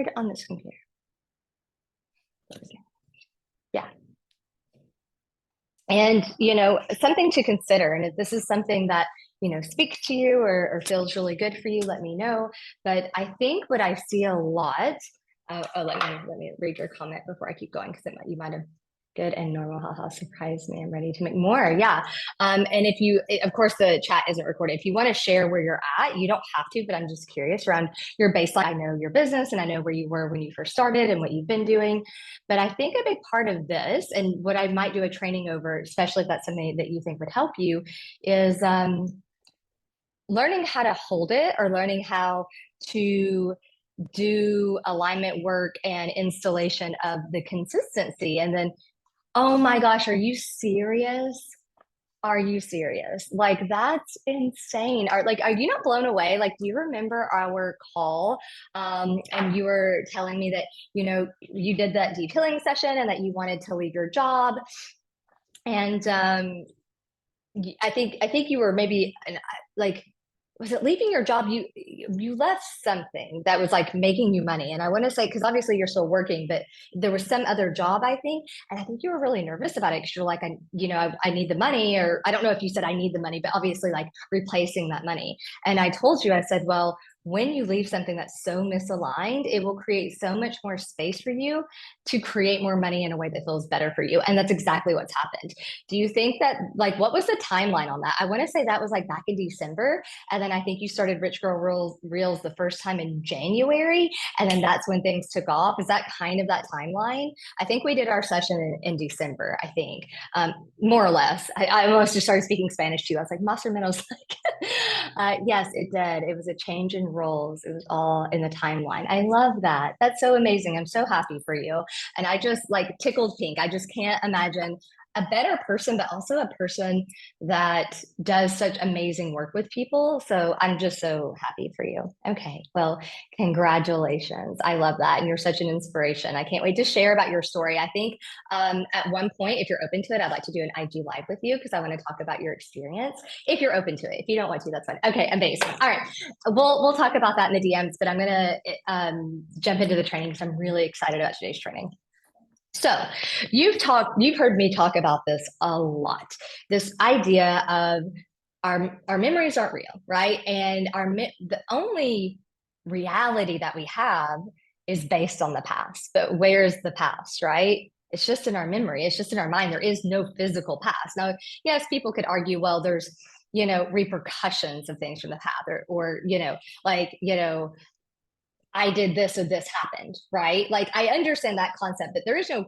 record on this computer. Yeah. And, something to consider, and if this is something that, speaks to you or feels really good for you, let me know. But I think what I see a lot, let me read your comment before I keep going, because you might have good and normal, haha, surprise me, I'm ready to make more. Yeah. And if you, of course, the chat isn't recorded. If you want to share where you're at, you don't have to, but I'm just curious around your baseline. I know your business and I know where you were when you first started and what you've been doing. But I think a big part of this, and what I might do a training over, especially if that's something that you think would help you, is learning how to hold it, or learning how to do alignment work and installation of the consistency. And then, oh my gosh, are you serious? Are you serious? Like, that's insane. Are you not blown away? Like, do you remember our call? And you were telling me that, you did that detailing session and that you wanted to leave your job. And I think you were maybe like, was it leaving your job? You left something that was like making you money. And I want to say, because obviously you're still working, but there was some other job, I think. And I think you were really nervous about it because you're like, I need the money, or I don't know if you said I need the money, but obviously like replacing that money. And I told you, I said, well, when you leave something that's so misaligned, it will create so much more space for you to create more money in a way that feels better for you. And that's exactly what's happened. Do you think that, like, what was the timeline on that? I want to say that was like back in December. And then I think you started Rich Girl Reels the first time in January. And then that's when things took off. Is that kind of that timeline? I think we did our session in December, I think, more or less. I almost just started speaking Spanish too. I was like, más o menos. Yes, it did. It was a change in roles. It was all in the timeline. I love that. That's so amazing. I'm so happy for you. And I just like tickled pink. I just can't imagine a better person, but also a person that does such amazing work with people. So I'm just so happy for you. Okay, well, congratulations. I love that. And you're such an inspiration. I can't wait to share about your story. I think at one point, if you're open to it, I'd like to do an IG live with you, because I want to talk about your experience. If you're open to it. If you don't want to, that's fine. Okay, amazing. All right, we'll talk about that in the DMs, but I'm gonna jump into the training because I'm really excited about today's training. So you've heard me talk about this a lot. This idea of our memories aren't real, right? And the only reality that we have is based on the past. But where's the past, right? It's just in our memory. It's just in our mind. There is no physical past. Now, yes, people could argue, well, there's, repercussions of things from the past, or I did this or this happened, right? Like, I understand that concept, but there is no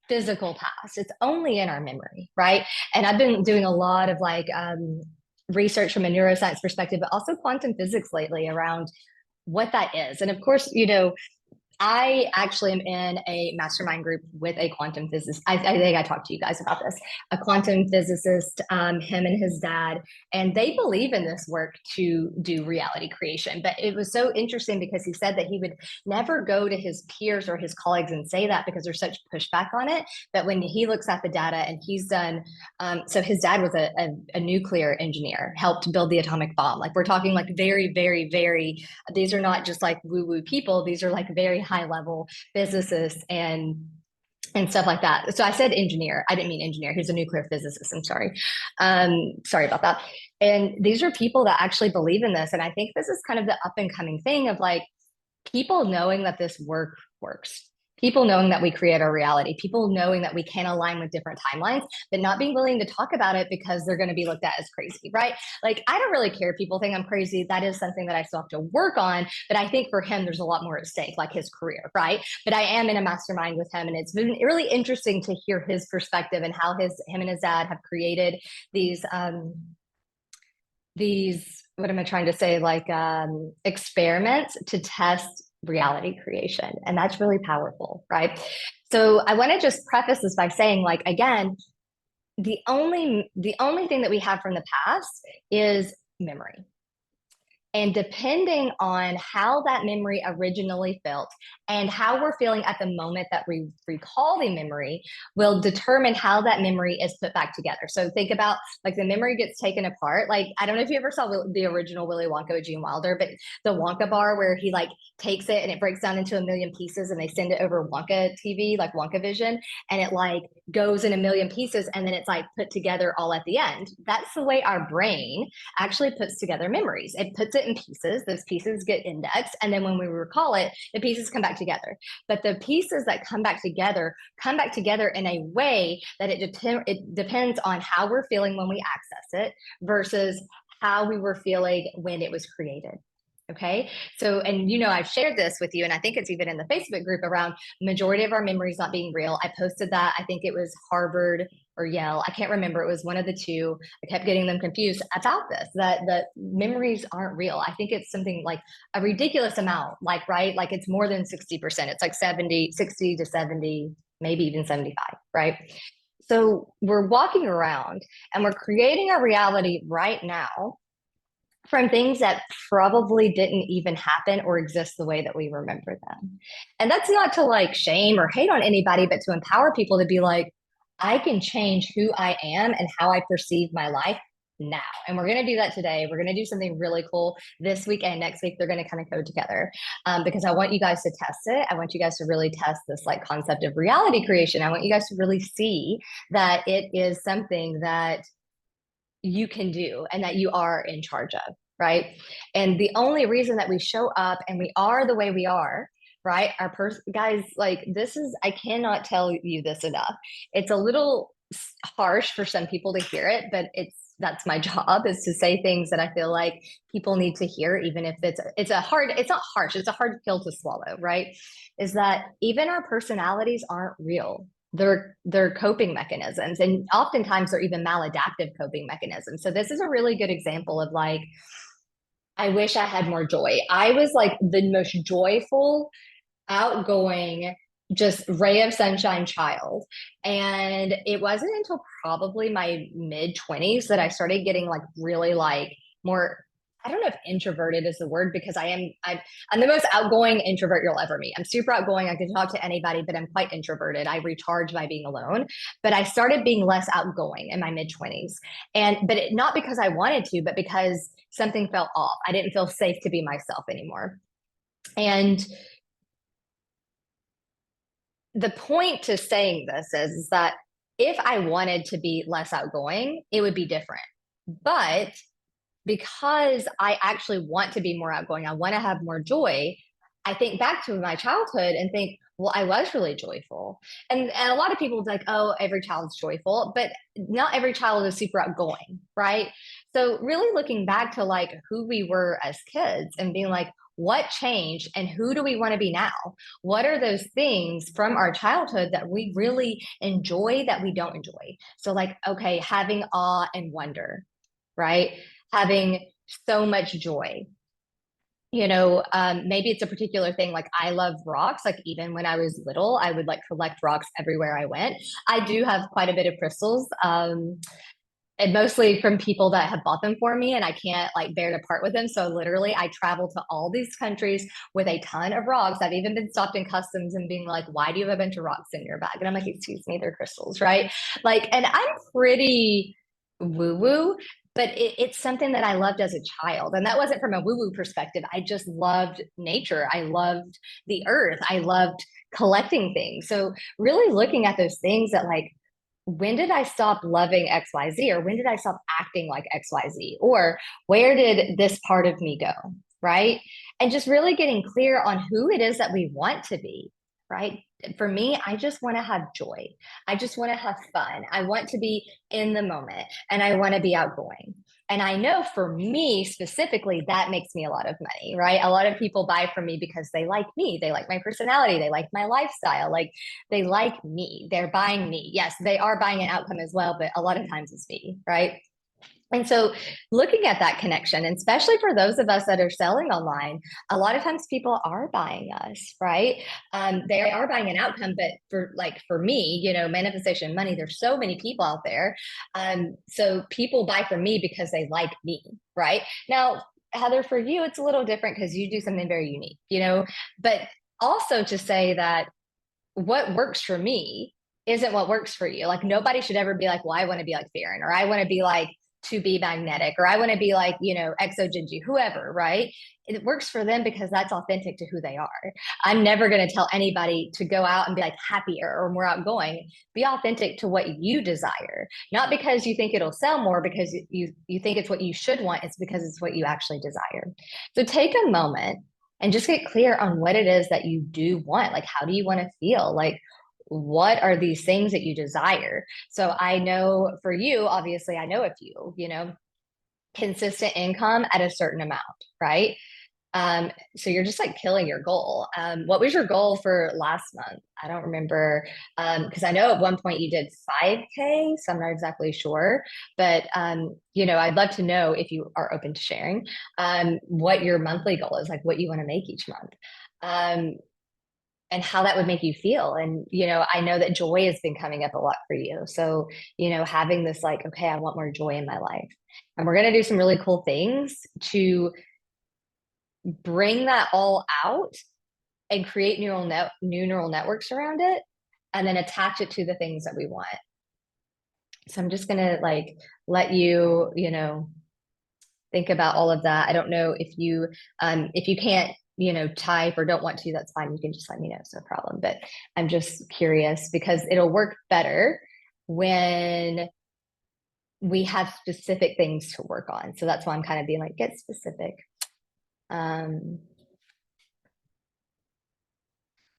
physical past. It's only in our memory, right? And I've been doing a lot of research from a neuroscience perspective, but also quantum physics lately around what that is. And of course, I actually am in a mastermind group with a quantum physicist. I think I talked to you guys about this. A quantum physicist, him and his dad, and they believe in this work to do reality creation. But it was so interesting because he said that he would never go to his peers or his colleagues and say that because there's such pushback on it. But when he looks at the data, and he's done, so his dad was a nuclear engineer, helped build the atomic bomb. Like, we're talking like very, very, very, these are not just like woo-woo people. These are like very high level physicists and stuff like that. So I said engineer. I didn't mean engineer. He's a nuclear physicist. I'm sorry. Sorry about that. And these are people that actually believe in this. And I think this is kind of the up and coming thing of like people knowing that this work works. People knowing that we create our reality, people knowing that we can align with different timelines, but not being willing to talk about it because they're going to be looked at as crazy, right? Like, I don't really care if people think I'm crazy. That is something that I still have to work on. But I think for him, there's a lot more at stake, like his career, right? But I am in a mastermind with him, and it's been really interesting to hear his perspective and how him and his dad have created these what am I trying to say, like experiments to test reality creation. And that's really powerful, right? So I want to just preface this by saying, like, again, the only thing that we have from the past is memory. And depending on how that memory originally felt and how we're feeling at the moment that we recall the memory will determine how that memory is put back together. So think about like the memory gets taken apart. Like, I don't know if you ever saw the original Willy Wonka with Gene Wilder, but the Wonka bar where he like takes it and it breaks down into a million pieces and they send it over Wonka TV, like Wonka Vision, and it like goes in a million pieces and then it's like put together all at the end. That's the way our brain actually puts together memories. It puts it in pieces. Those pieces get indexed. And then when we recall it, the pieces come back together. But the pieces that come back together in a way that it depends on how we're feeling when we access it versus how we were feeling when it was created. Okay. So, and I've shared this with you, and I think it's even in the Facebook group around majority of our memories not being real. I posted that. I think it was Harvard or Yale. I can't remember. It was one of the two. I kept getting them confused about this, that the memories aren't real. I think it's something like a ridiculous amount, like, right? Like it's more than 60%. It's like 60 to 70, maybe even 75, right? So we're walking around and we're creating a reality right now from things that probably didn't even happen or exist the way that we remember them. And that's not to like shame or hate on anybody, but to empower people to be like, I can change who I am and how I perceive my life now. And we're going to do that today. We're going to do something really cool this week and next week. They're going to kind of go together because I want you guys to test it. I want you guys to really test this like concept of reality creation. I want you guys to really see that it is something that you can do and that you are in charge of, right? And the only reason that we show up and we are the way we are, right? Guys, like this is, I cannot tell you this enough. It's a little harsh for some people to hear it, but that's my job, is to say things that I feel like people need to hear, even if it's not harsh, it's a hard pill to swallow, right? Is that even our personalities aren't real. They're coping mechanisms, and oftentimes they're even maladaptive coping mechanisms. So this is a really good example of like, I wish I had more joy. I was like the most joyful, outgoing, just ray of sunshine child. And it wasn't until probably my mid 20s that I started getting like really like more, I don't know if introverted is the word, because I'm the most outgoing introvert you'll ever meet. I'm super outgoing. I can talk to anybody, but I'm quite introverted. I recharge by being alone. But I started being less outgoing in my mid 20s. Not because I wanted to, but because something felt off. I didn't feel safe to be myself anymore. And the point to saying this is that if I wanted to be less outgoing, it would be different. But because I actually want to be more outgoing, I want to have more joy, I think back to my childhood and think, well, I was really joyful. And a lot of people like, oh, every child's joyful, but not every child is super outgoing, right? So really looking back to like who we were as kids and being like, what changed and who do we want to be now? What are those things from our childhood that we really enjoy that we don't enjoy? So like, okay, having awe and wonder, right? Having so much joy. Maybe it's a particular thing. Like I love rocks. Like even when I was little, I would like collect rocks everywhere I went. I do have quite a bit of crystals. And mostly from people that have bought them for me and I can't like bear to part with them. So literally I travel to all these countries with a ton of rocks. I've even been stopped in customs and being like, why do you have a bunch of rocks in your bag? And I'm like, excuse me, they're crystals, right? Like, and I'm pretty woo woo, but it's something that I loved as a child. And that wasn't from a woo woo perspective. I just loved nature. I loved the earth. I loved collecting things. So really looking at those things that like, when did I stop loving XYZ, or when did I stop acting like XYZ, or where did this part of me go? Right. And just really getting clear on who it is that we want to be. Right. For me, I just want to have joy. I just want to have fun. I want to be in the moment and I want to be outgoing. And I know for me specifically, that makes me a lot of money, right? A lot of people buy from me because they like me. They like my personality. They like my lifestyle. Like they like me. They're buying me. Yes, they are buying an outcome as well, but a lot of times it's me, right? And so looking at that connection, and especially for those of us that are selling online, a lot of times people are buying us, right? They are buying an outcome, but for me, manifestation money, there's so many people out there. So people buy from me because they like me, right? Now, Heather, for you, it's a little different because you do something very unique, but also to say that what works for me isn't what works for you. Like nobody should ever be like, well, I want to be like Farron, or I want to be like to be magnetic, or I want to be like, Exo Gingy, whoever, right? It works for them because that's authentic to who they are. I'm never going to tell anybody to go out and be like happier or more outgoing. Be authentic to what you desire, not because you think it'll sell more, because you think it's what you should want. It's because it's what you actually desire. So take a moment and just get clear on what it is that you do want. Like, how do you want to feel? Like, what are these things that you desire? So I know for you, obviously, I know a few, consistent income at a certain amount, right? So you're just like killing your goal. What was your goal for last month? I don't remember. Because I know at one point you did 5K, so I'm not exactly sure. But I'd love to know if you are open to sharing what your monthly goal is, like what you want to make each month. And how that would make you feel. And, I know that joy has been coming up a lot for you. So, having this like, okay, I want more joy in my life. And we're going to do some really cool things to bring that all out and create new neural networks around it, and then attach it to the things that we want. So I'm just going to like let you, think about all of that. I don't know if you can't, type or don't want to, that's fine. You can just let me know. It's no problem. But I'm just curious because it'll work better when we have specific things to work on. So that's why I'm kind of being like, get specific.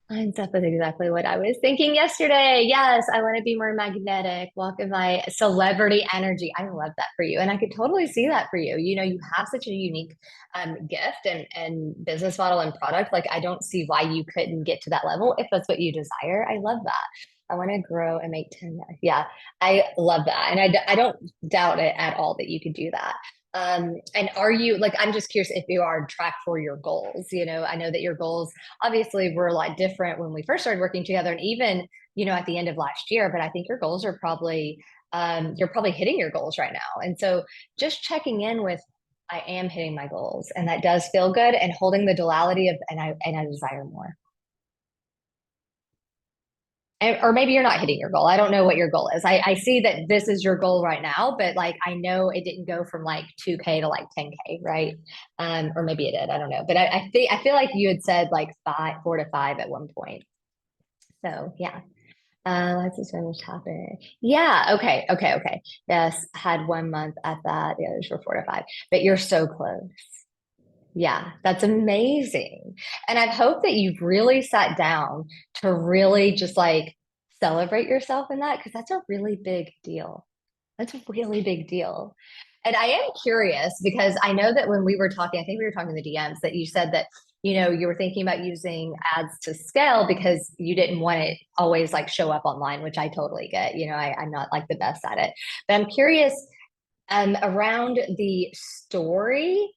Lines up with exactly what I was thinking yesterday. Yes, I want to be more magnetic, walk in my celebrity energy. I love that for you. And I could totally see that for you. You have such a unique gift and business model and product. Like, I don't see why you couldn't get to that level if that's what you desire. I love that. I want to grow and make 10. Yeah, I love that. And I don't doubt it at all that you could do that. And are you like, I'm just curious if you are on track for your goals. I know that your goals obviously were a lot different when we first started working together and even, at the end of last year, but I think your goals are probably, you're probably hitting your goals right now. And so just checking in with, I am hitting my goals and that does feel good, and holding the duality of, and I desire more. Or maybe you're not hitting your goal. I don't know what your goal is. I see that this is your goal right now, but like I know it didn't go from like 2K to like 10K, right? Or maybe it did. I don't know. But I feel like you had said like 4 to 5 at one point. So yeah. Let's just finish happening. Yeah. Okay. Yes. Had 1 month at that. The others were 4 to 5. But you're so close. Yeah, that's amazing. And I hope that you've really sat down to really just like celebrate yourself in that, because that's a really big deal. That's a really big deal. And I am curious because I know that when we were talking, I think we were talking in the DMs, that you said that, you were thinking about using ads to scale because you didn't want it always like show up online, which I totally get. I'm not like the best at it. But I'm curious around the story.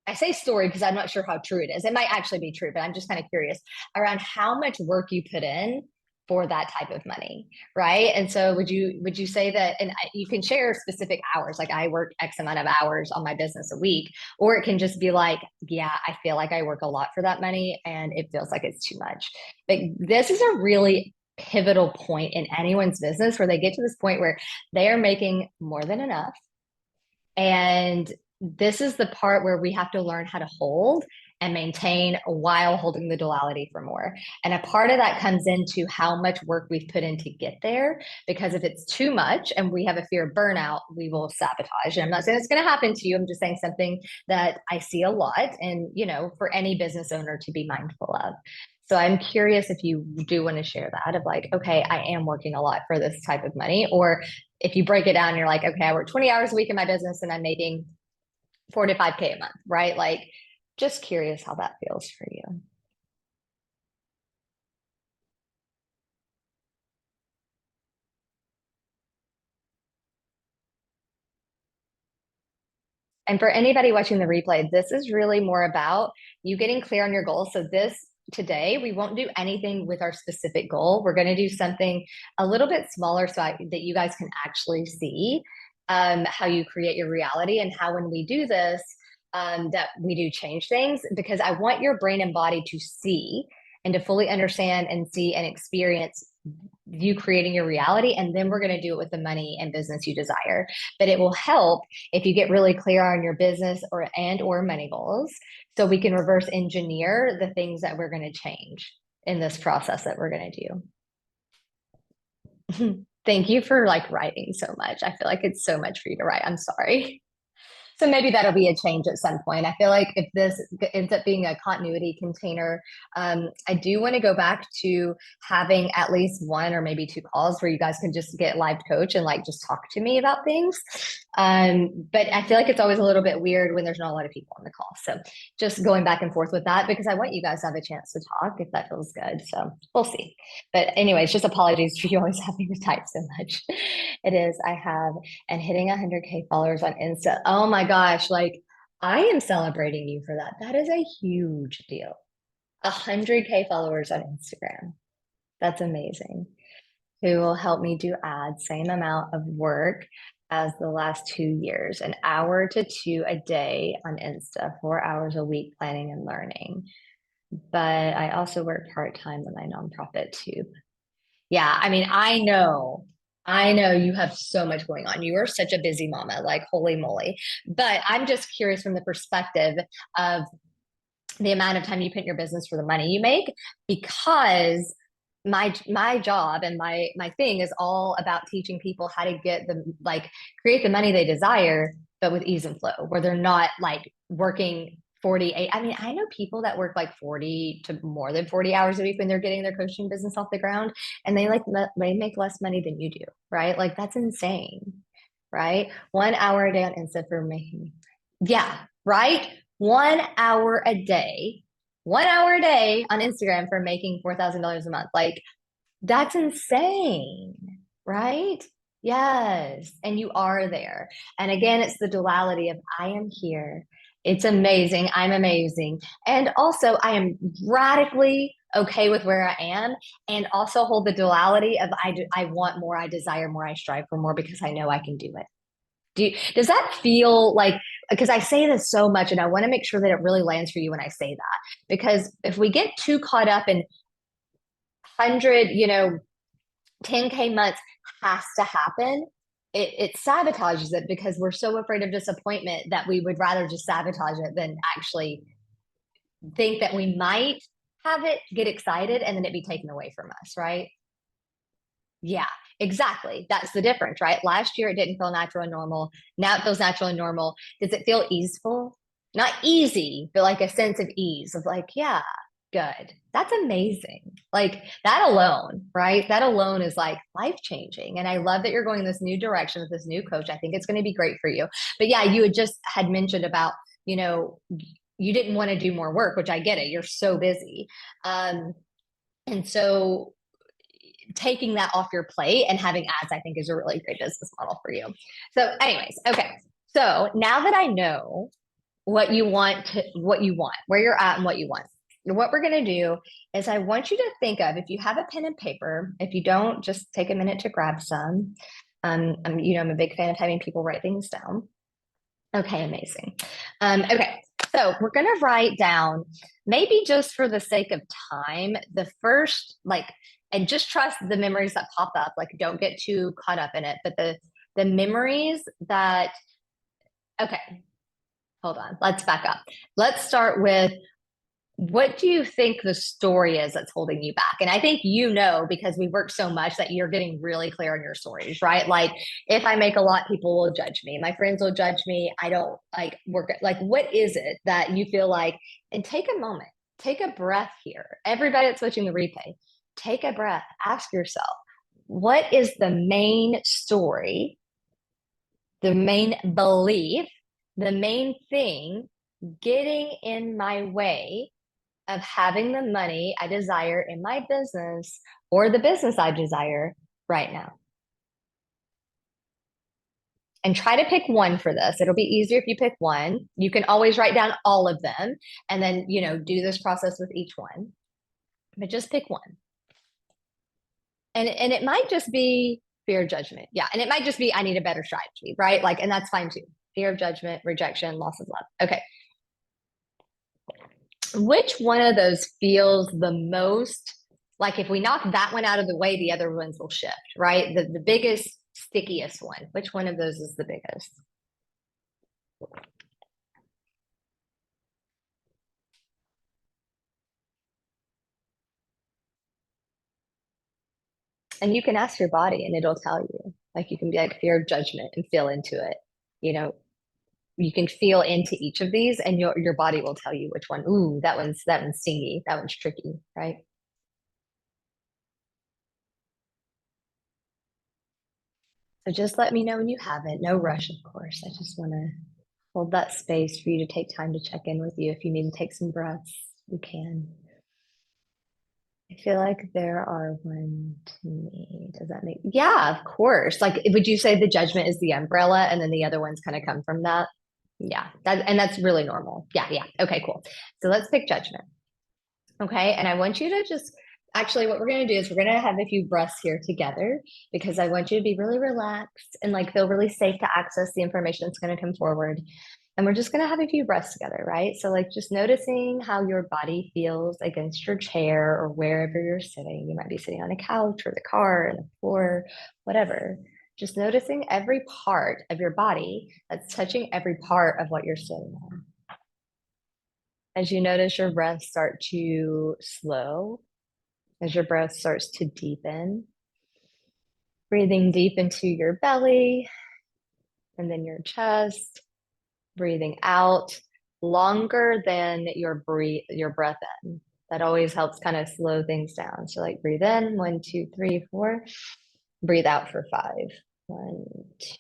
I say story because I'm not sure how true it is. It might actually be true, but I'm just kind of curious around how much work you put in for that type of money, right? And so would you say that, and you can share specific hours, like I work X amount of hours on my business a week, or it can just be like, yeah, I feel like I work a lot for that money and it feels like it's too much. But this is a really pivotal point in anyone's business where they get to this point where they are making more than enough, and this is the part where we have to learn how to hold and maintain while holding the duality for more. And a part of that comes into how much work we've put in to get there. Because if it's too much and we have a fear of burnout, we will sabotage. And I'm not saying it's going to happen to you. I'm just saying something that I see a lot, and, for any business owner to be mindful of. So I'm curious if you do want to share that of like, okay, I am working a lot for this type of money. Or if you break it down, you're like, okay, I work 20 hours a week in my business and I'm making 4 to 5K a month, right? Like, just curious how that feels for you. And for anybody watching the replay, this is really more about you getting clear on your goals. So this today, we won't do anything with our specific goal. We're going to do something a little bit smaller that you guys can actually see how you create your reality, and how when we do this, that we do change things, because I want your brain and body to see and to fully understand and see and experience you creating your reality. And then we're going to do it with the money and business you desire. But it will help if you get really clear on your business or money goals, so we can reverse engineer the things that we're going to change in this process that we're going to do. Thank you for like writing so much. I feel like it's so much for you to write. I'm sorry. So maybe that'll be a change at some point. I feel like if this ends up being a continuity container, I do want to go back to having at least one or maybe two calls where you guys can just get live coach and like just talk to me about things. But I feel like it's always a little bit weird when there's not a lot of people on the call. So just going back and forth with that, because I want you guys to have a chance to talk if that feels good. So we'll see. But anyways, just apologies for you always having to type so much. It is, I have, and hitting 100K followers on Insta. Oh my gosh, like I am celebrating you for that. That is a huge deal. 100K followers on Instagram. That's amazing. Who will help me do ads, same amount of work as the last 2 years, an hour to two a day on Insta, 4 hours a week planning and learning. But I also work part-time with my nonprofit too. Yeah, I mean, I know you have so much going on. You are such a busy mama, like holy moly. But I'm just curious from the perspective of the amount of time you put in your business for the money you make, because my job and my thing is all about teaching people how to get the like create the money they desire, but with ease and flow, where they're not like working 48. I mean, I know people that work like 40 to more than 40 hours a week when they're getting their coaching business off the ground, and they make less money than you do, right? Like that's insane, right? 1 hour a day on Insta for making, yeah, right? 1 hour a day, 1 hour a day on Instagram for making $4,000 a month. Like that's insane, right? Yes. And you are there. And again, it's the duality of I am here. It's amazing. I'm amazing. And also, I am radically okay with where I am, and also hold the duality of I want more, I desire more, I strive for more because I know I can do it. Does that feel like, because I say this so much and I want to make sure that it really lands for you when I say that, because if we get too caught up in 100, 10K months has to happen, it sabotages it, because we're so afraid of disappointment that we would rather just sabotage it than actually think that we might have it, get excited, and then it be taken away from us, right? Yeah, exactly. That's the difference, right? Last year it didn't feel natural and normal. Now it feels natural and normal. Does it feel easeful? Not easy, but like a sense of ease of like, yeah, good. That's amazing. Like that alone, right? That alone is like life changing. And I love that you're going this new direction with this new coach. I think it's going to be great for you. But yeah, you had just had mentioned about, you didn't want to do more work, which I get it. You're so busy. And so taking that off your plate and having ads, I think, is a really great business model for you. So anyways, okay. So now that I know what you want, where you're at and what you want, what we're going to do is I want you to think of, if you have a pen and paper, if you don't, just take a minute to grab some. I'm a big fan of having people write things down. Okay, amazing. Okay, so we're going to write down, maybe just for the sake of time, the first, and just trust the memories that pop up. Like, don't get too caught up in it, but the memories that, okay, hold on, let's back up. Let's start with, what do you think the story is that's holding you back? And I think because we work so much, that you're getting really clear on your stories, right? Like, if I make a lot, people will judge me. My friends will judge me. I don't like work. Like, what is it that you feel like? And take a moment, take a breath here. Everybody that's watching the replay, take a breath. Ask yourself, what is the main story, the main belief, the main thing getting in my way of having the money I desire in my business, or the business I desire right now? And try to pick one for this. It'll be easier if you pick one. You can always write down all of them and then, do this process with each one, but just pick one. And it might just be fear of judgment. Yeah. And it might just be, I need a better strategy, right? Like, and that's fine too. Fear of judgment, rejection, loss of love. Okay. Which one of those feels the most like if we knock that one out of the way, the other ones will shift, right? The biggest, stickiest one. Which one of those is the biggest? And you can ask your body and it'll tell you. Like you can be like fear of judgment and feel into it. You know, you can feel into each of these and your body will tell you which one. Ooh, that one's stingy. That one's tricky, right? So just let me know when you have it. No rush, of course. I just want to hold that space for you to take time to check in with you. If you need to take some breaths, you can. I feel like there are one to me. Does that make, yeah, of course. Like, would you say the judgment is the umbrella and then the other ones kind of come from that? Yeah, and that's really normal. Yeah, yeah. Okay, cool. So let's pick judgment. Okay. And I want you to just actually, what we're going to do is we're going to have a few breaths here together because I want you to be really relaxed and like feel really safe to access the information that's going to come forward. And we're just going to have a few breaths together, right? So, like, just noticing how your body feels against your chair or wherever you're sitting. You might be sitting on a couch or the car or the floor, whatever. Just noticing every part of your body that's touching every part of what you're sitting on. As you notice your breath start to slow, as your breath starts to deepen, breathing deep into your belly and then your chest, breathing out longer than your breath in. That always helps kind of slow things down. So like breathe in, 1, 2, 3, 4. Breathe out for 5. 1,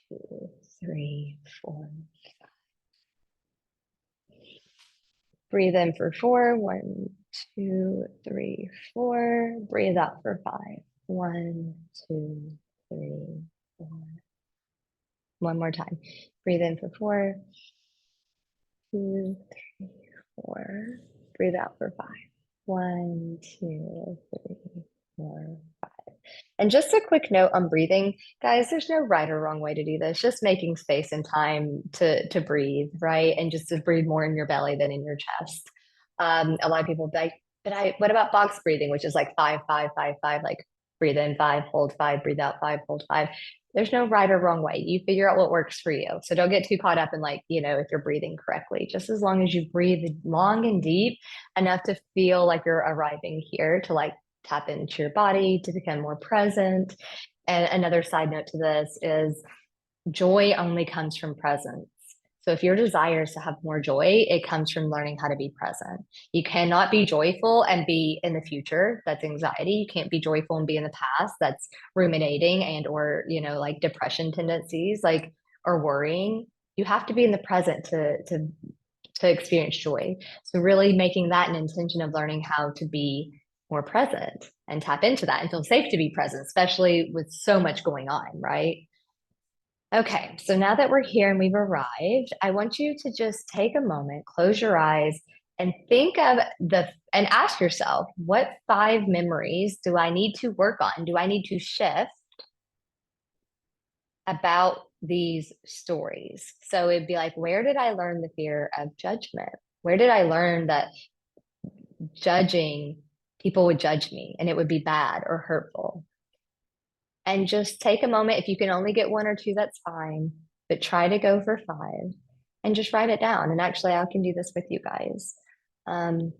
2, 3, 4. Breathe in for 4. 1, 2, 3, 4. Breathe out for 5. 1, 2, 3, 4. One more time. Breathe in for 4, 2, 3, 4. Breathe out for 5. 1, 2, 3, 4. And just a quick note on breathing, guys, there's no right or wrong way to do this. Just making space and time to breathe, right? And just to breathe more in your belly than in your chest. A lot of people be like, but what about box breathing, which is like 5, 5, 5, 5, like breathe in 5, hold 5, breathe out 5, hold 5. There's no right or wrong way. You figure out what works for you. So don't get too caught up in like, if you're breathing correctly, just as long as you breathe long and deep enough to feel like you're arriving here to like tap into your body, to become more present. And another side note to this is joy only comes from presence. So if your desire is to have more joy, it comes from learning how to be present. You cannot be joyful and be in the future. That's anxiety. You can't be joyful and be in the past. That's ruminating and or, like depression tendencies, like or worrying. You have to be in the present to experience joy. So really making that an intention of learning how to be more present and tap into that and feel safe to be present, especially with so much going on, right? Okay, so now that we're here and we've arrived, I want you to just take a moment, close your eyes, and think of and ask yourself, what 5 memories do I need to work on? Do I need to shift about these stories? So it'd be like, where did I learn the fear of judgment? Where did I learn that judging people would judge me and it would be bad or hurtful? And just take a moment. If you can only get 1 or 2, that's fine, but try to go for 5 and just write it down. And actually, I can do this with you guys. Um,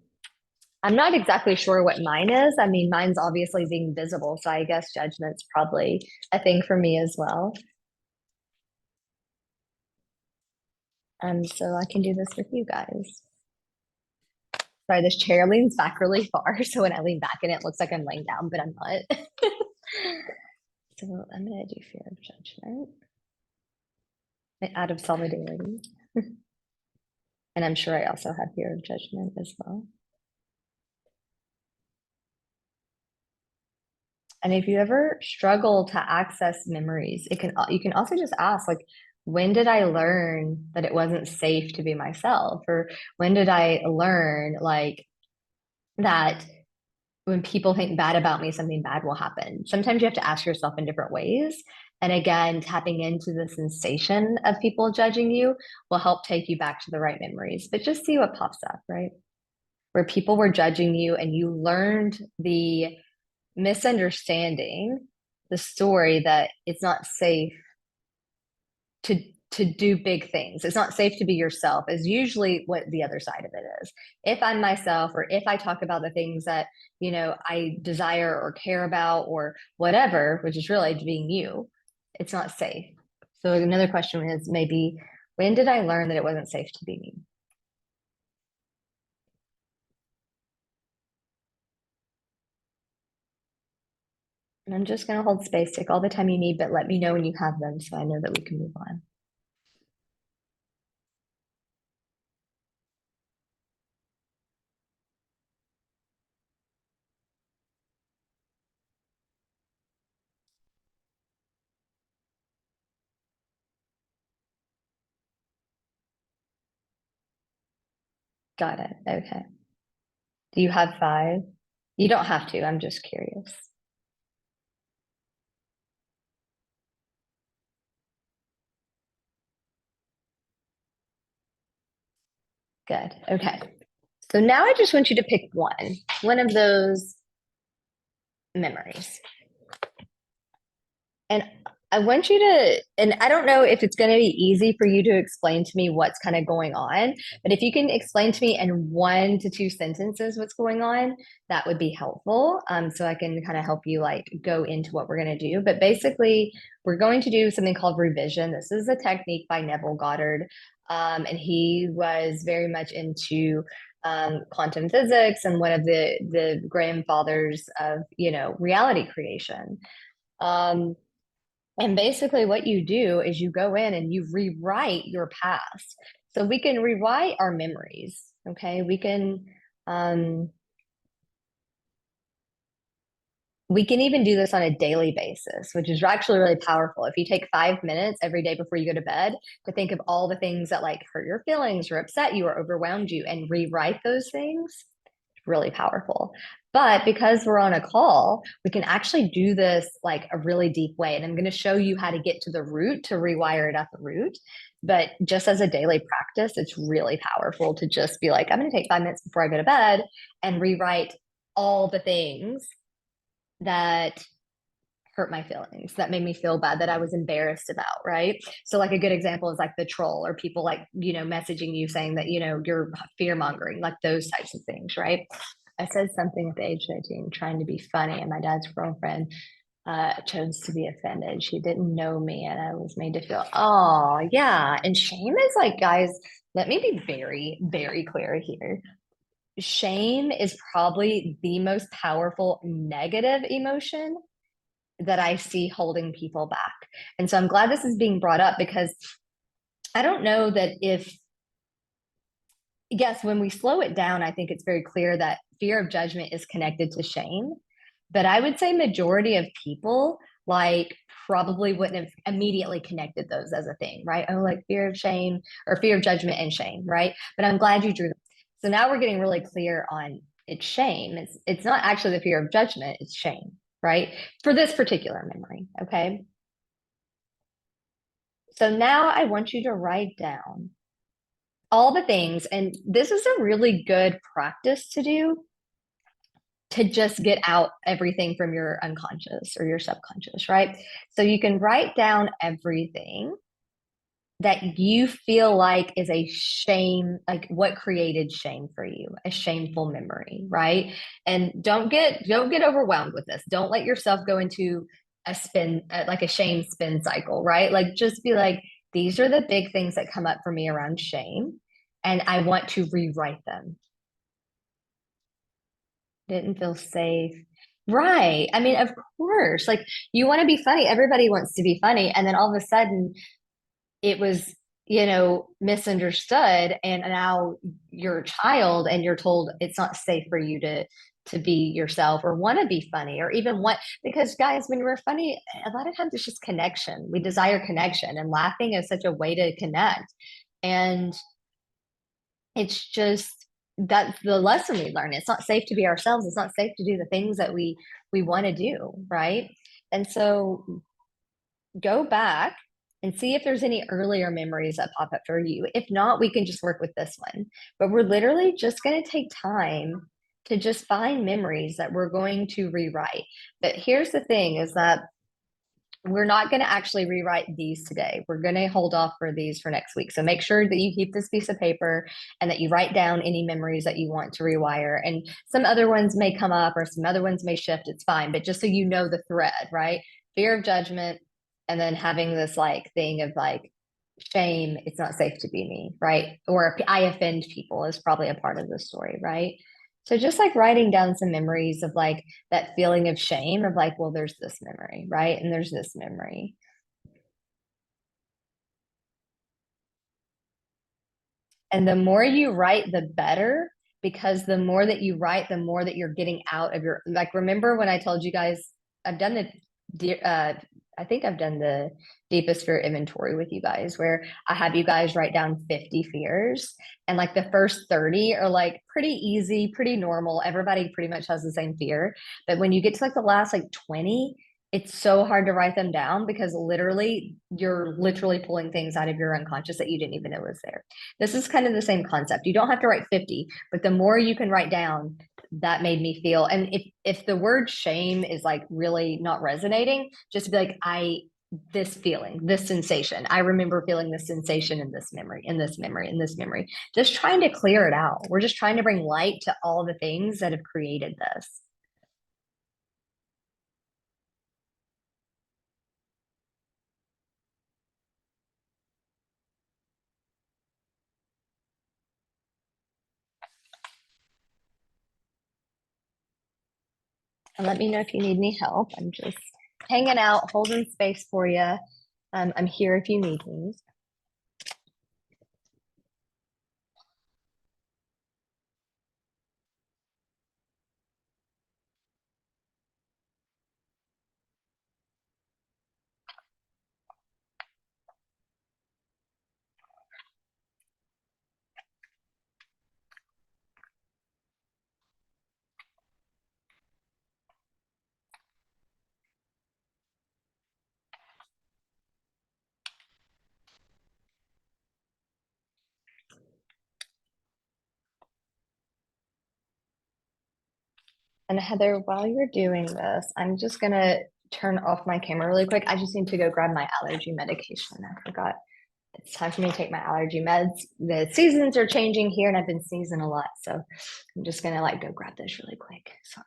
I'm not exactly sure what mine is. I mean, mine's obviously being visible. So I guess judgment's probably a thing for me as well. So I can do this with you guys. Sorry, this chair leans back really far. So when I lean back in it looks like I'm laying down, but I'm not. So I'm going to do fear of judgment out of solidarity. And I'm sure I also have fear of judgment as well. And if you ever struggle to access memories, you can also just ask like, when did I learn that it wasn't safe to be myself? Or when did I learn like that when people think bad about me, something bad will happen? Sometimes you have to ask yourself in different ways. And again, tapping into the sensation of people judging you will help take you back to the right memories. But just see what pops up, right? where people were judging you and you learned the misunderstanding, the story that it's not safe to do big things. It's not safe to be yourself is usually what the other side of it is. If I'm myself, or if I talk about the things that, I desire or care about or whatever, which is really being you, it's not safe. So another question is maybe, when did I learn that it wasn't safe to be me? And I'm just going to hold space, take all the time you need, but let me know when you have them so I know that we can move on. Got it. Okay. Do you have five? You don't have to. I'm just curious. Good. Okay. So now I just want you to pick one of those memories. And I want you to, and I don't know if it's going to be easy for you to explain to me what's kind of going on, but if you can explain to me in 1 to 2 sentences what's going on, that would be helpful. So I can kind of help you like go into what we're going to do. But basically, we're going to do something called revision. This is a technique by Neville Goddard. And he was very much into quantum physics and one of the grandfathers of, reality creation. Um, and basically, what you do is you go in and you rewrite your past. So we can rewrite our memories. Okay. Um, we can even do this on a daily basis, which is actually really powerful. If you take 5 minutes every day before you go to bed to think of all the things that like hurt your feelings or upset you or overwhelmed you and rewrite those things, really powerful. But because we're on a call, we can actually do this like a really deep way. And I'm going to show you how to get to the root to rewire it at the root. But just as a daily practice, it's really powerful to just be like, I'm going to take 5 minutes before I go to bed and rewrite all the things that hurt my feelings, that made me feel bad, that I was embarrassed about, right? So like a good example is like the troll or people like, messaging you saying that, you're fear mongering, like those types of things, right? I said something at the age of 18 trying to be funny, and my dad's girlfriend chose to be offended. She didn't know me, and I was made to feel, oh, yeah. And shame is like, guys, let me be very, very clear here. Shame is probably the most powerful negative emotion that I see holding people back. And so I'm glad this is being brought up because I don't know that if, yes, when we slow it down, I think it's very clear that fear of judgment is connected to shame. But I would say majority of people like probably wouldn't have immediately connected those as a thing, right? Oh, like fear of shame or fear of judgment and shame, right? But I'm glad you drew them. So now we're getting really clear on it's shame. It's not actually the fear of judgment, it's shame, right? For this particular memory, okay? So now I want you to write down all the things, and this is a really good practice to do to just get out everything from your unconscious or your subconscious, right? So you can write down everything that you feel like is a shame, like what created shame for you, a shameful memory, right? And don't get overwhelmed with this. Don't let yourself go into a spin, like a shame spin cycle, right? Like just be like, these are the big things that come up for me around shame, and I want to rewrite them. Didn't feel safe. Right. I mean, of course, like you want to be funny. Everybody wants to be funny. And then all of a sudden it was, misunderstood. And now you're a child and you're told it's not safe for you to be yourself or want to be funny or even want, because guys, when we're funny, a lot of times it's just connection. We desire connection, and laughing is such a way to connect. And it's just that's the lesson we learn. It's not safe to be ourselves. It's not safe to do the things that we want to do, right? And so go back and see if there's any earlier memories that pop up for you. If not, we can just work with this one. But we're literally just going to take time to just find memories that we're going to rewrite. But here's the thing is that we're not going to actually rewrite these today. We're going to hold off for these for next week. So make sure that you keep this piece of paper and that you write down any memories that you want to rewire. And some other ones may come up or some other ones may shift. It's fine. But just so you know the thread, right? Fear of judgment, and then having this like thing of like shame, it's not safe to be me, right? Or I offend people is probably a part of the story, right? So just like writing down some memories of like that feeling of shame of like, well, there's this memory, right? And there's this memory. And the more you write, the better, because the more that you write, the more that you're getting out of your, like, remember when I told you guys, I've done I think I've done the deepest fear inventory with you guys, where I have you guys write down 50 fears. And like the first 30 are like pretty easy, pretty normal. Everybody pretty much has the same fear. But when you get to like the last like 20, it's so hard to write them down because literally you're literally pulling things out of your unconscious that you didn't even know was there. This is kind of the same concept. You don't have to write 50, but the more you can write down, that made me feel. And if the word shame is like really not resonating, just be like, this feeling, this sensation. I remember feeling this sensation in this memory, in this memory, in this memory. Just trying to clear it out. We're just trying to bring light to all the things that have created this. And let me know if you need any help. I'm just hanging out, holding space for you. I'm here if you need me. And Heather, while you're doing this, I'm just gonna turn off my camera really quick. I just need to go grab my allergy medication. I forgot. It's time for me to take my allergy meds. The seasons are changing here and I've been sneezing a lot. So I'm just gonna like go grab this really quick. So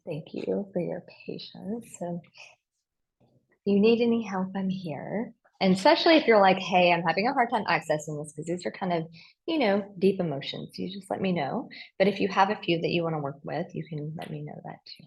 thank you for your patience. So if you need any help, I'm here. And especially if you're like, hey, I'm having a hard time accessing this because these are kind of, deep emotions. You just let me know. But if you have a few that you want to work with, you can let me know that too.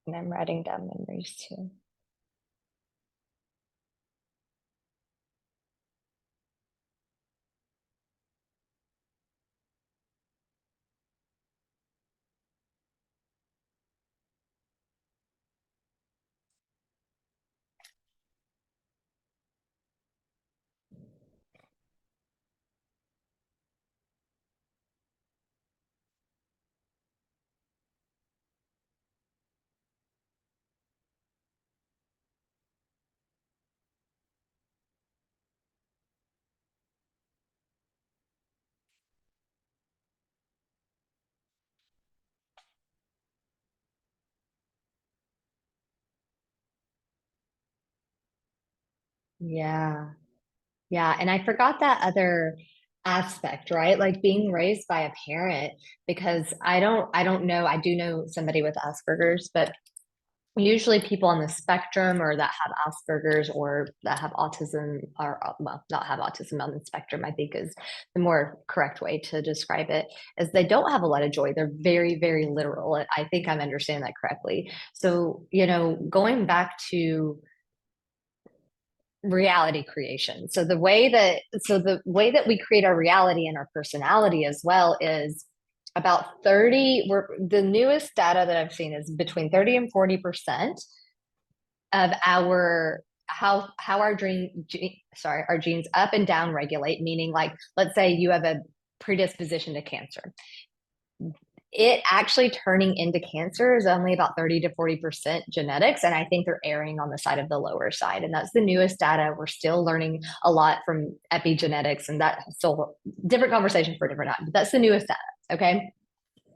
And I'm writing down memories too. Yeah. Yeah. And I forgot that other aspect, right? Like being raised by a parent, because I don't know. I do know somebody with Asperger's, but usually people on the spectrum or that have Asperger's or that have autism or well, not have autism on the spectrum, I think is the more correct way to describe it, is they don't have a lot of joy. They're very, very literal. I think I'm understanding that correctly. So, going back to reality creation. So the way that we create our reality and our personality as well is about 30, the newest data that I've seen is between 30 and 40% of how our our genes up and down regulate, meaning like let's say you have a predisposition to cancer. It actually turning into cancer is only about 30 to 40% genetics. And I think they're erring on the side of the lower side. And that's the newest data. We're still learning a lot from epigenetics, and that's still different conversation for a different time. But that's the newest data. Okay.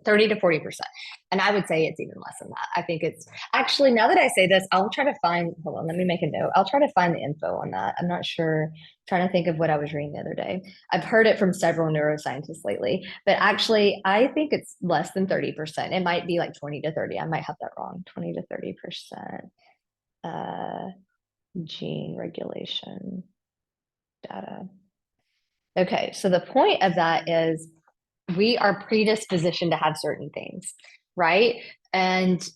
30 to 40%. And I would say it's even less than that. I think it's actually, now that I say this, I'll try to find, hold on, let me make a note. I'll try to find the info on that. I'm not sure, trying to think of what I was reading the other day. I've heard it from several neuroscientists lately, but actually, I think it's less than 30%. It might be like 20 to 30. I might have that wrong. 20 to 30% uh, gene regulation data. Okay, so the point of that is we are predispositioned to have certain things, right? And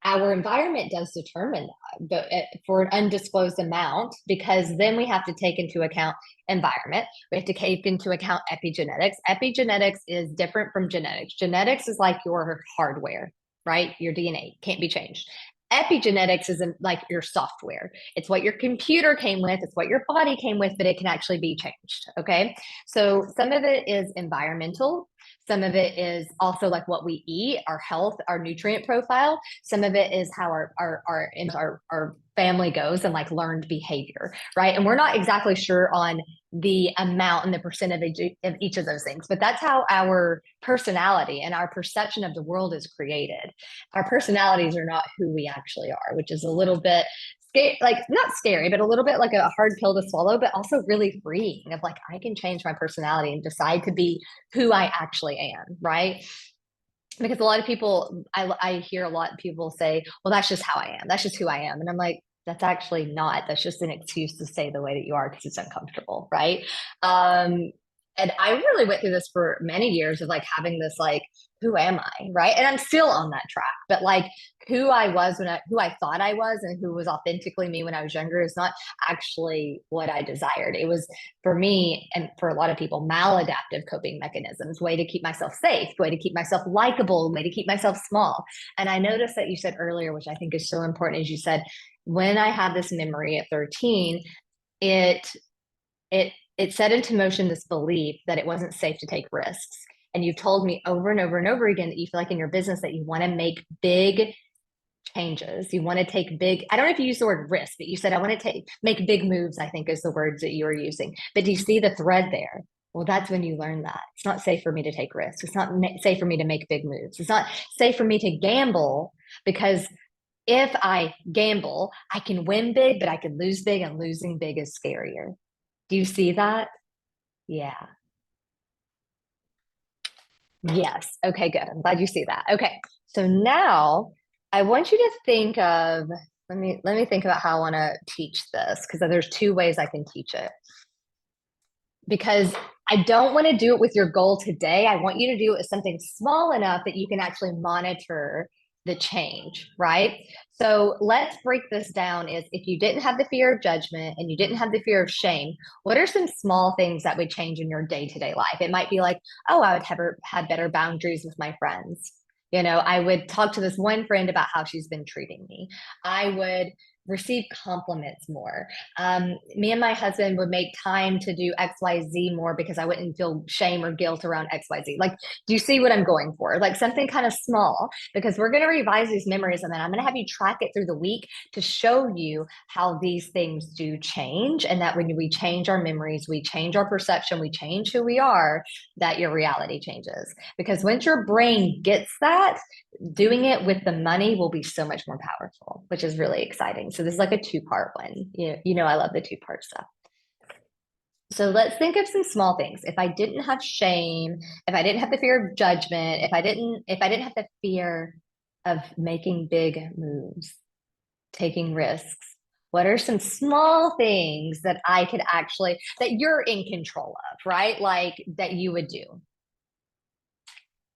our environment does determine that, but for an undisclosed amount, because then we have to take into account environment. We have to take into account epigenetics. Epigenetics is different from genetics. Genetics is like your hardware, right? Your DNA can't be changed. Epigenetics is like your software. It's what your computer came with, it's what your body came with, but it can actually be changed. Okay. So some of it is environmental, some of it is also like what we eat, our health, our nutrient profile. Some of it is how our family goes and like learned behavior, right? And we're not exactly sure on the amount and the percent of each of those things, but that's how our personality and our perception of the world is created. Our personalities are not who we actually are, which is a little bit like not scary, but a little bit like a hard pill to swallow, but also really freeing of like, I can change my personality and decide to be who I actually am, right? Because a lot of people, I hear a lot of people say, well, that's just how I am. That's just who I am. And I'm like, that's actually not. That's just an excuse to say the way that you are because it's uncomfortable, right? Um, and I really went through this for many years of like having this like, who am I, right? And I'm still on that track, but like who I was who I thought I was and who was authentically me when I was younger is not actually what I desired. It was for me and for a lot of people maladaptive coping mechanisms, way to keep myself safe, way to keep myself likable, way to keep myself small. And I noticed that you said earlier, which I think is so important, as you said, when I had this memory at 13, it it it set into motion this belief that it wasn't safe to take risks. And you've told me over and over and over again that you feel like in your business that you want to make big changes. You want to take big, I don't know if you use the word risk, but you said, I want to make big moves, I think is the words that you were using. But do you see the thread there? Well, that's when you learn that it's not safe for me to take risks. It's not safe for me to make big moves. It's not safe for me to gamble because if I gamble, I can win big, but I can lose big, and losing big is scarier. Do you see that? Yeah. Yes. Okay, good. I'm glad you see that. Okay. So now I want you to think of, let me think about how I want to teach this because there's two ways I can teach it. Because I don't want to do it with your goal today. I want you to do it with something small enough that you can actually monitor the change, right? So let's break this down is if you didn't have the fear of judgment and you didn't have the fear of shame, what are some small things that would change in your day-to-day life? It might be like, oh, I would have had better boundaries with my friends. You know, I would talk to this one friend about how she's been treating me. I would receive compliments more. Me and my husband would make time to do XYZ more because I wouldn't feel shame or guilt around XYZ. Like, do you see what I'm going for? Like something kind of small, because we're going to revise these memories and then I'm going to have you track it through the week to show you how these things do change. And that when we change our memories, we change our perception, we change who we are, that your reality changes. Because once your brain gets that, doing it with the money will be so much more powerful, which is really exciting. So this is like a two-part one. You know, I love the two-part stuff. So let's think of some small things. If I didn't have shame, if I didn't have the fear of judgment, if I didn't have the fear of making big moves, taking risks, what are some small things that I could actually that you're in control of, right? Like that you would do.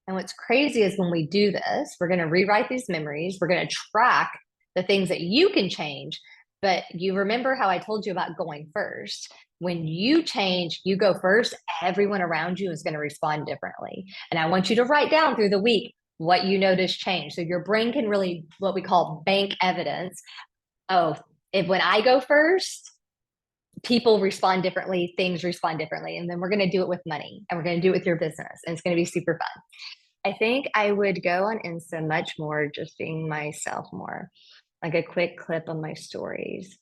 And what's crazy is when we do this, we're going to rewrite these memories. We're going to track the things that you can change. But you remember how I told you about going first. When you change, you go first, everyone around you is going to respond differently. And I want you to write down through the week what you notice change. So your brain can really, what we call bank evidence. Oh, if when I go first, people respond differently, things respond differently. And then we're going to do it with money and we're going to do it with your business. And it's going to be super fun. I think I would go on Insta much more, just being myself more, like a quick clip on my stories.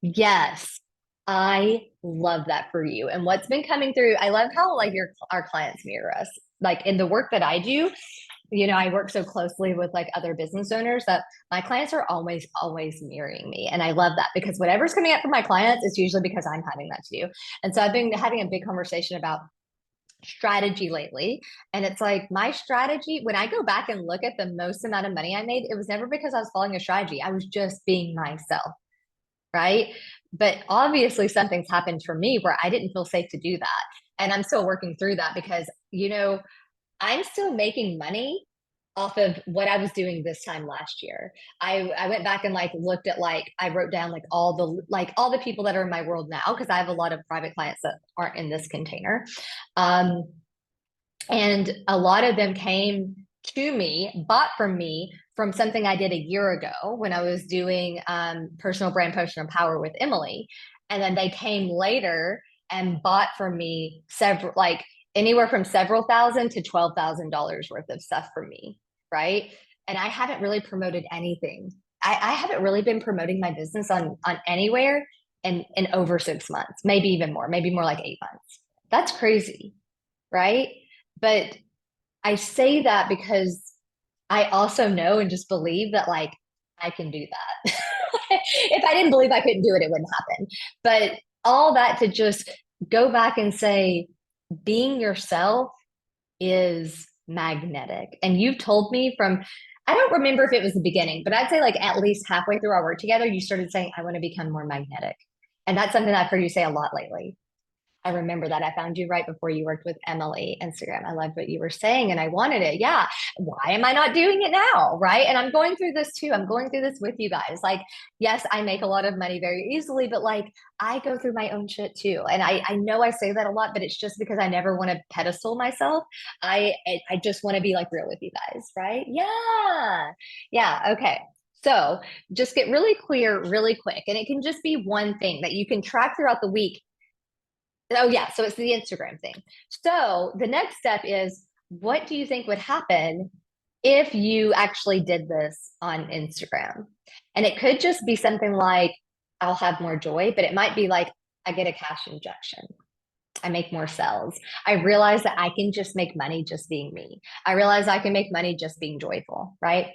Yes, I love that for you. And what's been coming through, I love how like our clients mirror us. Like in the work that I do, you know, I work so closely with like other business owners that my clients are always mirroring me. And I love that because whatever's coming up from my clients, it's usually because I'm having that to do. And so I've been having a big conversation about strategy lately. And it's like my strategy, when I go back and look at the most amount of money I made, it was never because I was following a strategy. I was just being myself. Right. But obviously, something's happened for me where I didn't feel safe to do that. And I'm still working through that because, you know, I'm still making money off of what I was doing this time last year. I went back and like looked at like I wrote down like all the people that are in my world now because I have a lot of private clients that aren't in this container. Um, and a lot of them came to me, bought from me from something I did a year ago when I was doing personal brand potion and power with Emily. And then they came later and bought from me several, like anywhere from several thousand to $12,000 worth of stuff from me. Right. And I haven't really promoted anything. I haven't really been promoting my business on anywhere in over 6 months, maybe even more, maybe more like 8 months. That's crazy. Right. But I say that because I also know and just believe that like I can do that. If I didn't believe I couldn't do it, it wouldn't happen. But all that to just go back and say, being yourself is magnetic. And you've told me from, I don't remember if it was the beginning, but I'd say like at least halfway through our work together, you started saying, I want to become more magnetic. And that's something I've heard you say a lot lately. I remember that I found you right before you worked with Emily Instagram. I loved what you were saying and I wanted it. Yeah. Why am I not doing it now? Right. And I'm going through this too. I'm going through this with you guys. Like, yes, I make a lot of money very easily, but like I go through my own shit too. And I know I say that a lot, but it's just because I never want to pedestal myself. I just want to be like real with you guys. Right. Yeah. Yeah. Okay. So just get really clear really quick. And it can just be one thing that you can track throughout the week. Oh, yeah. So it's the Instagram thing. So the next step is what do you think would happen if you actually did this on Instagram? And it could just be something like, I'll have more joy, but it might be like, I get a cash injection. I make more sales. I realize that I can just make money just being me. I realize I can make money just being joyful, right?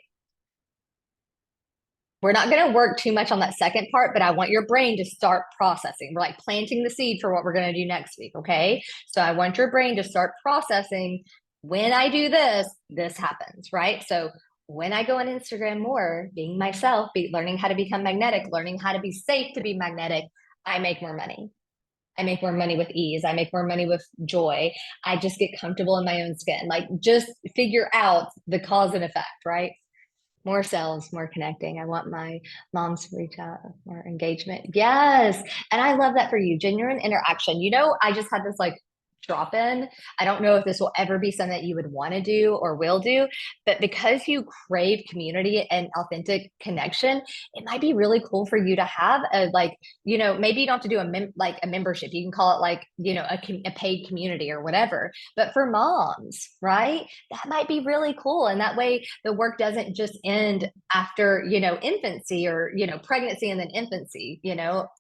We're not going to work too much on that second part, but I want your brain to start processing. We're like planting the seed for what we're going to do next week. Okay. So I want your brain to start processing when I do this, this happens, right? So when I go on Instagram more, being myself, learning how to become magnetic, learning how to be safe to be magnetic, I make more money. I make more money with ease. I make more money with joy. I just get comfortable in my own skin. Like just figure out the cause and effect, right? More sales, more connecting. I want my moms to reach out, more engagement. Yes. And I love that for you. Genuine interaction. I just had this like drop in. I don't know if this will ever be something that you would want to do or will do, but because you crave community and authentic connection, it might be really cool for you to have a like, maybe you don't have to do like a membership. You can call it like, a paid community or whatever. But for moms, right? That might be really cool. And that way the work doesn't just end after, infancy or, pregnancy and then infancy,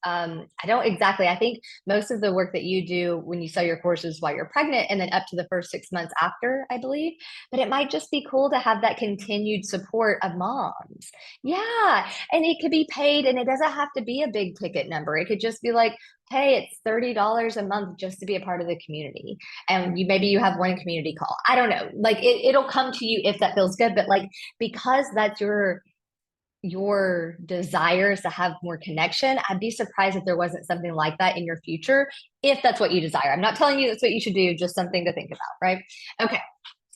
I don't exactly, I think most of the work that you do when you sell your courses while you're pregnant and then up to the first 6 months after, I believe. But it might just be cool to have that continued support of moms. Yeah. And it could be paid and it doesn't have to be a big ticket number. It could just be like, hey, it's $30 a month just to be a part of the community. And maybe you have one community call. I don't know. Like it'll come to you if that feels good. But like because that's your desires to have more connection, I'd be surprised if there wasn't something like that in your future, if that's what you desire. I'm not telling you that's what you should do, just something to think about, right? Okay.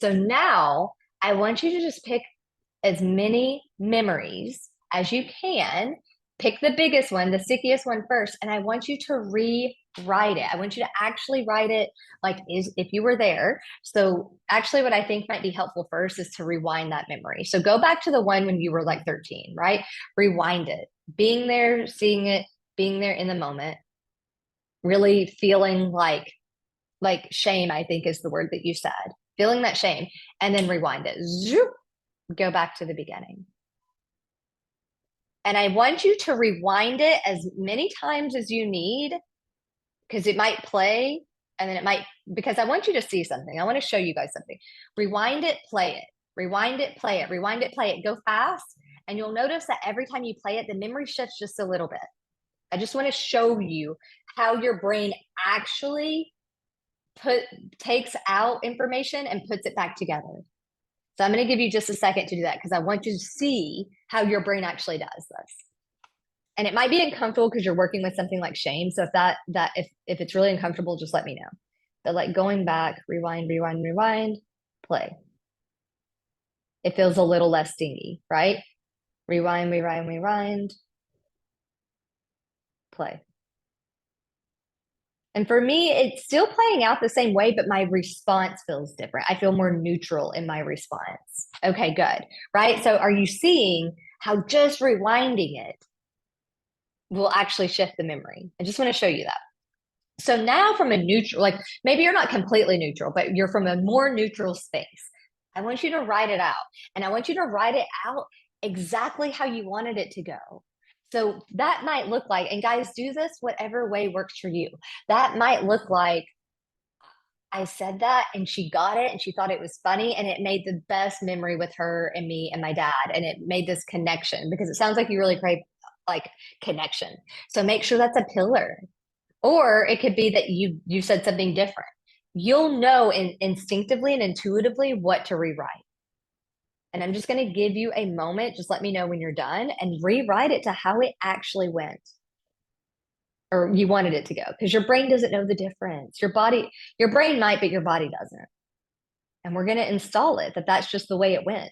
So now I want you to just pick as many memories as you can. Pick the biggest one, the stickiest one first, and I want you to rewrite it. I want you to actually write it like is if you were there. So actually what I think might be helpful first is to rewind that memory. So go back to the one when you were like 13, right? Rewind it. Being there, seeing it, being there in the moment, really feeling like shame, I think is the word that you said. Feeling that shame and then rewind it. Zoop, go back to the beginning. And I want you to rewind it as many times as you need because it might play and then it might, because I want you to see something. I want to show you guys something. Rewind it, play it, rewind it, play it, rewind it, play it. Go fast. And you'll notice that every time you play it, the memory shifts just a little bit. I just want to show you how your brain actually takes out information and puts it back together. So I'm going to give you just a second to do that because I want you to see how your brain actually does this. And it might be uncomfortable because you're working with something like shame. So if it's really uncomfortable, just let me know. But like going back, rewind, rewind, rewind, play. It feels a little less stingy, right? Rewind, rewind, rewind, play. And for me, it's still playing out the same way, but my response feels different. I feel more neutral in my response. Okay, good. Right? So are you seeing how just rewinding it will actually shift the memory? I just want to show you that. So now from a neutral, like maybe you're not completely neutral, but you're from a more neutral space. I want you to write it out. And I want you to write it out exactly how you wanted it to go. So that might look like, and guys, do this whatever way works for you. That might look like I said that and she got it and she thought it was funny and it made the best memory with her and me and my dad. And it made this connection because it sounds like you really crave like connection. So make sure that's a pillar. Or it could be that you said something different. You'll know instinctively and intuitively what to rewrite. And I'm just going to give you a moment. Just let me know when you're done and rewrite it to how it actually went or you wanted it to go because your brain doesn't know the difference. Your brain might, but your body doesn't. And we're going to install it that that's just the way it went.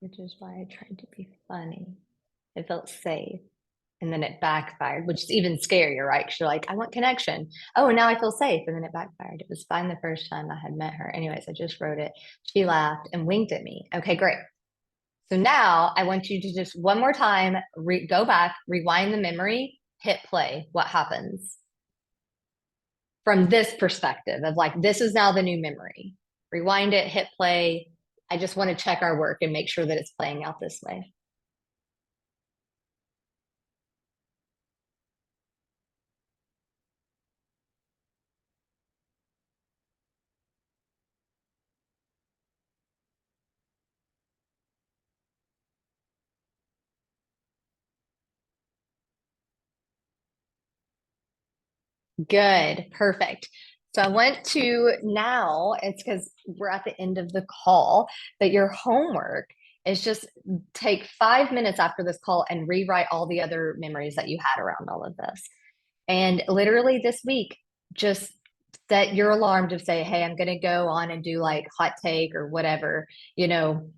which is why I tried to be funny. It felt safe. And then it backfired, which is even scarier, right? Because you're like, I want connection. Oh, and now I feel safe. And then it backfired. It was fine the first time I had met her. Anyways, I just wrote it. She laughed and winked at me. Okay, great. So now I want you to just one more time go back, rewind the memory, hit play. What happens from this perspective of like, this is now the new memory? Rewind it, hit play. I just want to check our work and make sure that it's playing out this way. Good, perfect. So I want to now, it's because we're at the end of the call, but your homework is just take 5 minutes after this call and rewrite all the other memories that you had around all of this. And literally this week, just set your alarm to say, hey, I'm going to go on and do like hot take or whatever, you know,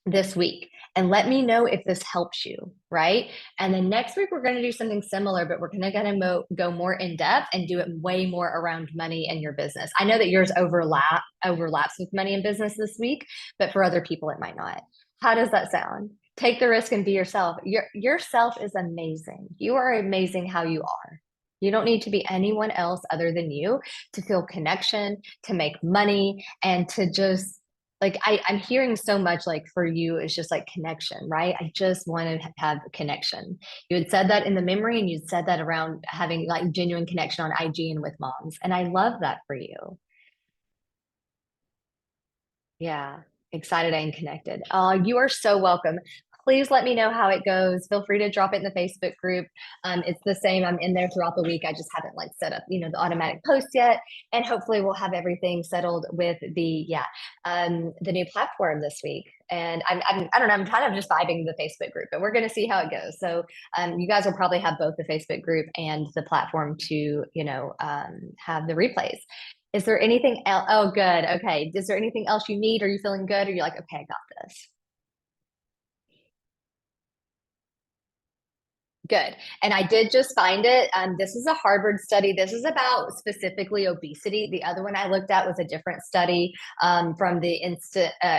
this week, and let me know if this helps you, right? And then next week we're going to do something similar, but we're going to go more in depth and do it way more around money and your business. I know that yours overlaps with money and business this week, but for other people it might not. How does that sound? Take the risk and be yourself. Yourself is amazing. You are amazing how you are. You don't need to be anyone else other than you to feel connection, to make money, and to just like I'm hearing so much like for you it's just like connection, right? I just want to have connection. You had said that in the memory and you said that around having like genuine connection on IG and with moms. And I love that for you. Yeah, excited and connected. You are so welcome. Please let me know how it goes. Feel free to drop it in the Facebook group. It's the same. I'm in there throughout the week. I just haven't like set up, the automatic post yet. And hopefully we'll have everything settled with the new platform this week. And I don't know, I'm kind of just vibing the Facebook group, but we're going to see how it goes. So you guys will probably have both the Facebook group and the platform to, have the replays. Is there anything else? Oh, good. Okay. Is there anything else you need? Are you feeling good? Or you're like, okay, I got this? Good. And I did just find it. This is a Harvard study. This is about specifically obesity. The other one I looked at was a different study from the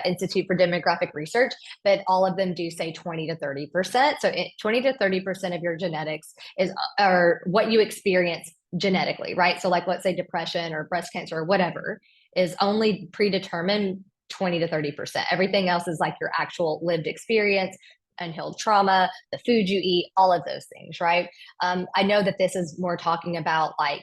Institute for Demographic Research, but all of them do say 20 to 30%. So 20 to 30% of your genetics is or what you experience genetically, right? So like let's say depression or breast cancer or whatever is only predetermined 20 to 30%. Everything else is like your actual lived experience, unhealed trauma, the food you eat, all of those things, right? I know that this is more talking about like,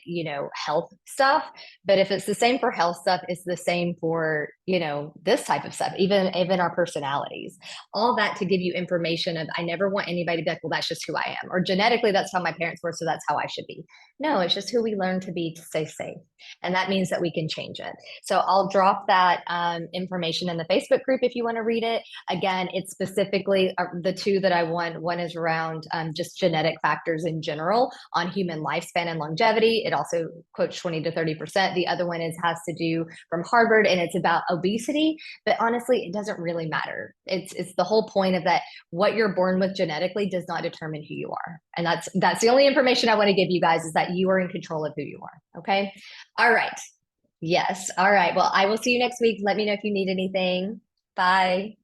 health stuff, but if it's the same for health stuff, it's the same for, this type of stuff, even our personalities. All that to give you information of I never want anybody to be like, well, that's just who I am. Or genetically, that's how my parents were, so that's how I should be. No, it's just who we learn to be to stay safe. And that means that we can change it. So I'll drop that information in the Facebook group if you want to read it. Again, it's specifically the two that I want. One is around just genetic factors in general on human lifespan and longevity. It also quotes 20 to 30%. The other one has to do from Harvard and it's about obesity. But honestly, it doesn't really matter. It's the whole point of that. What you're born with genetically does not determine who you are. And that's the only information I want to give you guys is that you are in control of who you are. Okay. All right. Yes. All right. Well, I will see you next week. Let me know if you need anything. Bye.